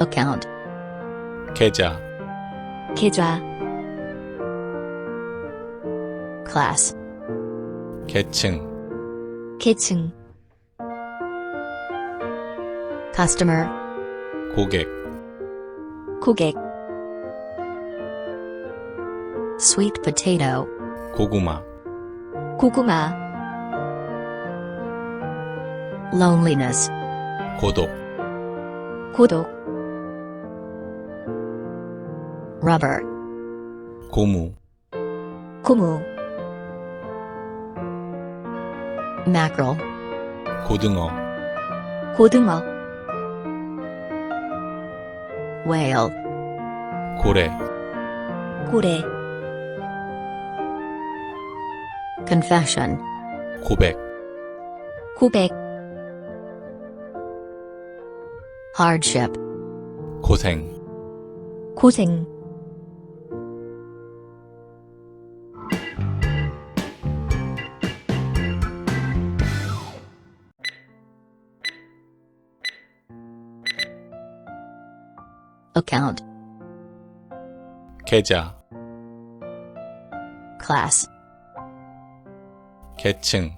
account, 계좌, 계좌, class, 계층, 계층, customer, 고객, 고객, sweet potato, 고구마, 고구마, loneliness, 고독, 고독, rubber, 고무, 고무, mackerel, 고등어, 고등어, whale, 고래, 고래, confession, 고백, 고백, hardship, 고생, 고생, account, 계좌, class, 계층,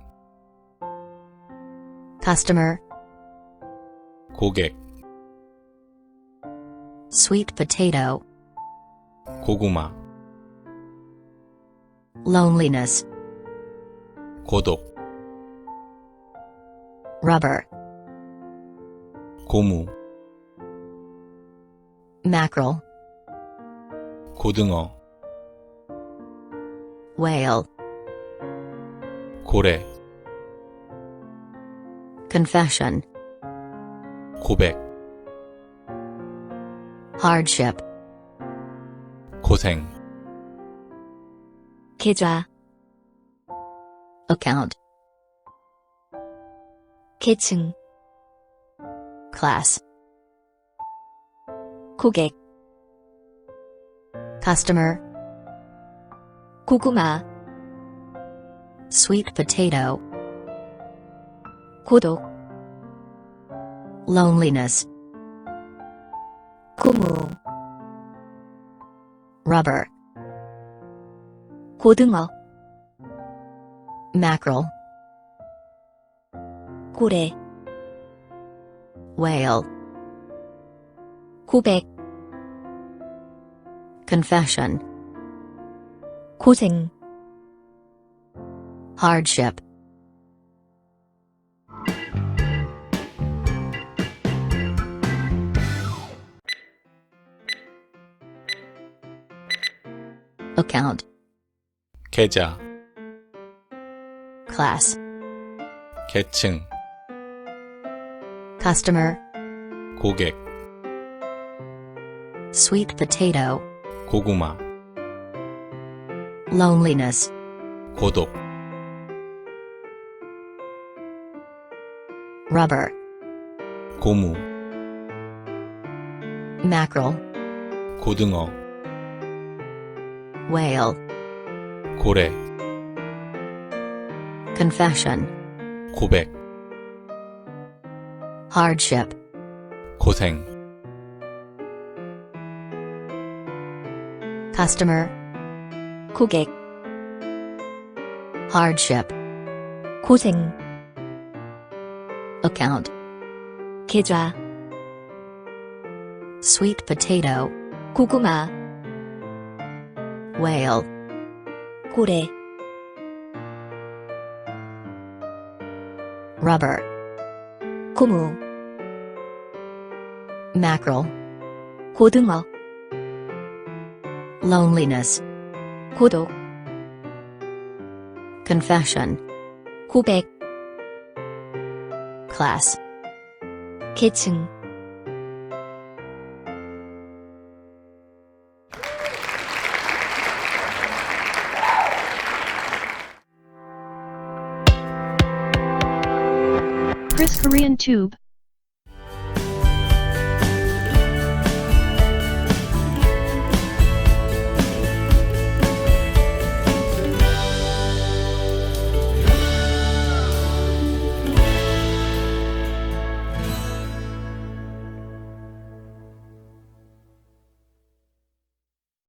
customer, 고객, sweet potato, 고구마, loneliness, 고독, rubber, 고무, mackerel, 고등어, whale, 고래, confession, 고백, hardship, 고생, 계좌, account, 계층, class, 고객, customer, 고구마, sweet potato, 고독, loneliness, 고무, rubber, 고등어, mackerel, 고래, whale, 고백, confession, 고생, hardship, account, 계좌, class, 계층, customer, 고객, sweet potato, 고구마, loneliness, 고독, rubber, 고무, mackerel, 고등어, whale, 고래, confession, 고백, hardship, 고생, customer, 고객, hardship, 고생, account, 계좌, sweet potato, 고구마, whale, 고래, rubber, 고무, mackerel, 고등어, loneliness, 고독, confession, 고백, class, 계층, Chris Korean Tube